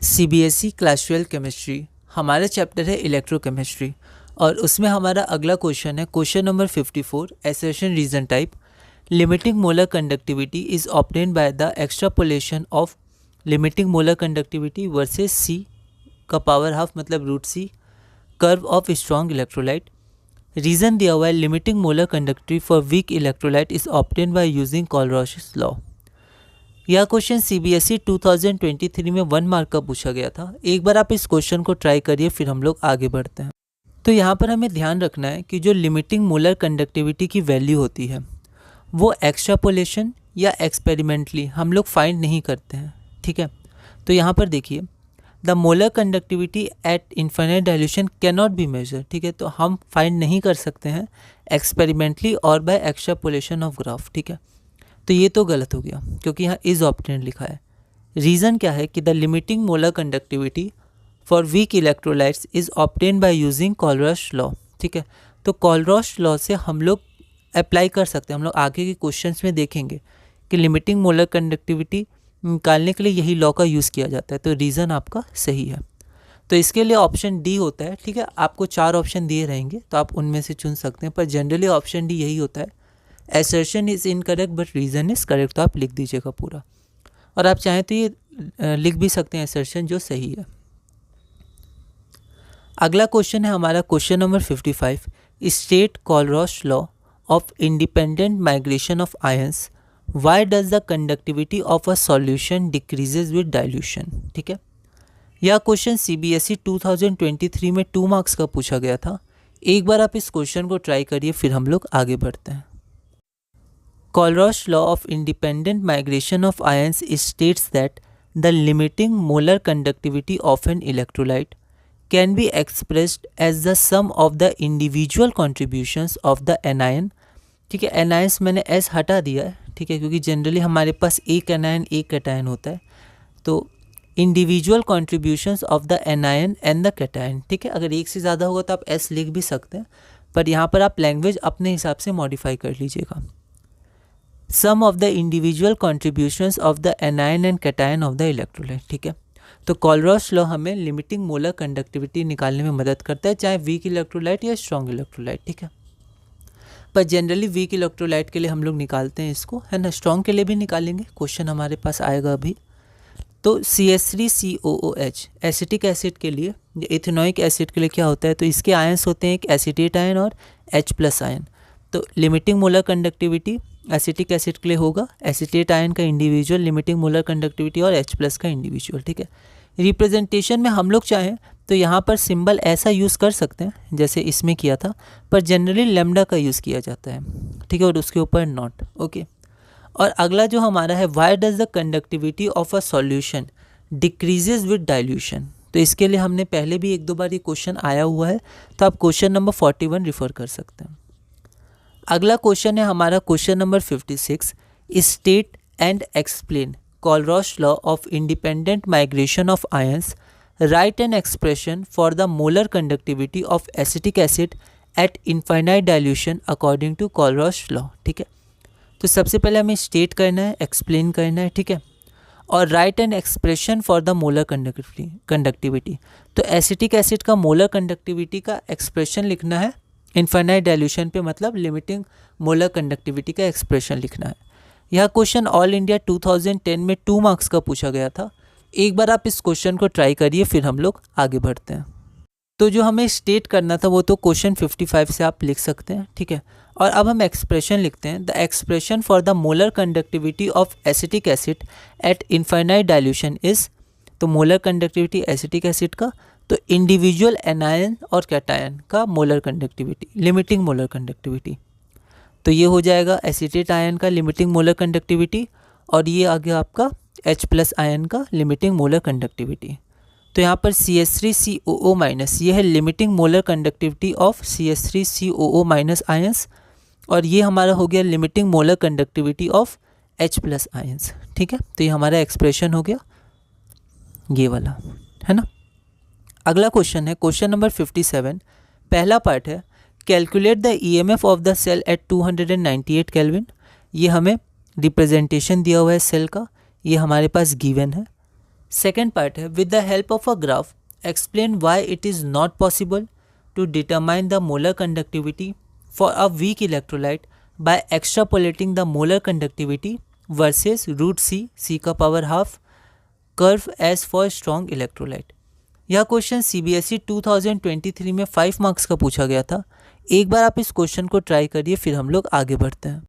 CBSE class 12 chemistry हमारा chapter है electrochemistry और उसमें हमारा अगला क्वेश्चन है question number 54 assertion reason type limiting molar conductivity is obtained by the extrapolation of limiting molar conductivity versus C का power half मतलब root C curve of strong electrolyte reason दिया हुआ है limiting molar conductivity for weak electrolyte is obtained by using Kohlrausch's law. यह question CBSE 2023 में 1 mark का पूछा गया था। एक बार आप इस क्वेश्चन को ट्राई करिए फिर हम लोग आगे बढ़ते हैं। तो यहाँ पर हमें ध्यान रखना है कि जो लिमिटिंग मोलर कंडक्टिविटी की वैल्यू होती है वो एक्सट्रापोलेशन या एक्सपेरिमेंटली हम लोग फाइंड नहीं करते हैं, ठीक है। तो यहाँ पर देखिए the molar conductivity at infinite dilution can not be measure, ठीक है। तो हम फाइंड नहीं कर सकते हैं एक्सपेरिमेंटली और बाय एक्सट्रापोलेशन ऑफ ग्राफ, ठीक है। तो ये तो गलत हो गया क्योंकि यहाँ इज ऑब्टेन्ड लिखा है। रीज़न क्या है कि the limiting molar conductivity for weak electrolytes is obtained by using Kohlrausch law, ठीक है। तो कोलरॉश लॉ से हम लोग अप्लाई कर सकते हैं। हम लोग आगे के क्वेश्चंस में देखेंगे कि लिमिटिंग मोलर कंडक्टिविटी निकालने के लिए यही लॉ का यूज़ किया जाता है। तो रीज़न आपका सही है। तो इसके लिए ऑप्शन डी होता है, ठीक है। आपको 4 ऑप्शन दिए रहेंगे तो आप उनमें से चुन सकते हैं, पर जनरली ऑप्शन डी यही होता है। Assertion is incorrect but reason is correct, तो आप लिख दीजिएगा पूरा। और आप चाहें तो ये लिख भी सकते हैं एसर्शन जो सही है। अगला क्वेश्चन है हमारा question number 55 state Kohlrausch law of independent migration of ions why does the conductivity of a solution decreases with dilution, ठीक है। यह क्वेश्चन सीबीएसई 2023 में 2 मार्क्स का पूछा गया था। एक बार आप इस क्वेश्चन को ट्राई करिए फिर हम लोग आगे बढ़ते हैं। Kohlrausch law of independent migration of ions states that the limiting molar conductivity of an electrolyte can be expressed as the sum of the individual contributions of the anion, ठीक है। एनायंस मैंने एस हटा दिया है, ठीक है, क्योंकि generally हमारे पास एक एनायन एक कैटायन होता है। तो individual contributions of the anion and the cation, ठीक है। अगर एक से ज़्यादा होगा तो आप एस लिख भी सकते हैं, पर यहाँ पर आप लैंग्वेज अपने हिसाब से मॉडिफाई कर लीजिएगा। Sum of the individual contributions of the anion and cation of the electrolyte, ठीक है। तो कोलरॉश लॉ हमें लिमिटिंग मोलर कंडक्टिविटी निकालने में मदद करता है, चाहे वीक इलेक्ट्रोलाइट या स्ट्रॉन्ग इलेक्ट्रोलाइट, ठीक है। पर जनरली वीक इलेक्ट्रोलाइट के लिए हम लोग निकालते हैं इसको, है ना। स्ट्रॉन्ग के लिए भी निकालेंगे, क्वेश्चन हमारे पास आएगा अभी। तो CH3COOH एसिटिक एसिड के लिए, इथेनॉइक एसिड के लिए क्या होता है, तो इसके आयंस होते हैं एक एसिटेट आयन और H+ आयन। तो limiting molar conductivity acetic acid के लिए होगा एसिटेट आयन का इंडिविजुअल लिमिटिंग मोलर कंडक्टिविटी और H+ का इंडिविजुअल, ठीक है। रिप्रेजेंटेशन में हम लोग चाहें तो यहाँ पर सिंबल ऐसा यूज़ कर सकते हैं जैसे इसमें किया था, पर जनरली लैम्डा का यूज़ किया जाता है, ठीक है, और उसके ऊपर नॉट, ओके। और अगला जो हमारा है Y does the conductivity of a solution decreases with dilution. तो इसके लिए हमने पहले भी 1-2 बार ये क्वेश्चन आया हुआ है, तो आप क्वेश्चन नंबर 41 रिफ़र कर सकते हैं। अगला क्वेश्चन है हमारा question number 56 state and explain Kohlrausch law of independent migration of ions write an expression for the molar conductivity of acetic acid at infinite dilution according to Kohlrausch law, ठीक है। तो सबसे पहले हमें स्टेट करना है, एक्सप्लेन करना है, ठीक है, और right an expression for the molar conductivity. तो एसिटिक एसिड का मोलर कंडक्टिविटी का एक्सप्रेशन लिखना है इनफाइनाइट डाइल्यूशन पे, मतलब लिमिटिंग मोलर कंडक्टिविटी का एक्सप्रेशन लिखना है। यह क्वेश्चन ऑल इंडिया 2010 में 2 मार्क्स का पूछा गया था। एक बार आप इस क्वेश्चन को ट्राई करिए फिर हम लोग आगे बढ़ते हैं। तो जो हमें स्टेट करना था वो तो क्वेश्चन 55 से आप लिख सकते हैं, ठीक है। और अब हम एक्सप्रेशन लिखते हैं the expression for the molar conductivity of acetic acid at infinite dilution is, तो मोलर कंडक्टिविटी एसिटिक एसिड का, तो इंडिविजुअल एनायन और कैटायन का molar conductivity limiting molar conductivity. तो ये हो जाएगा एसिटेट आयन का लिमिटिंग मोलर कंडक्टिविटी और ये आ गया आपका H+ आयन का लिमिटिंग मोलर कंडक्टिविटी। तो यहाँ पर CH3COO- ये है limiting molar conductivity of CH3COO- ions, और ये हमारा हो गया limiting molar conductivity of H+ ions, ठीक है। तो ये हमारा एक्सप्रेशन हो गया ये वाला, है ना। अगला क्वेश्चन है क्वेश्चन नंबर 57। पहला पार्ट है calculate the EMF of the cell at 298 kelvin. ये हमें रिप्रेजेंटेशन दिया हुआ है सेल का, ये हमारे पास गिवन है। सेकेंड पार्ट है with the help of a graph explain why it is not possible to determine the molar conductivity for a weak electrolyte by extrapolating the molar conductivity versus root c का power half curve as for strong electrolyte। यह question CBSE 2023 में 5 marks का पूछा गया था। एक बार आप इस क्वेश्चन को ट्राई करिए, फिर हम लोग आगे बढ़ते हैं।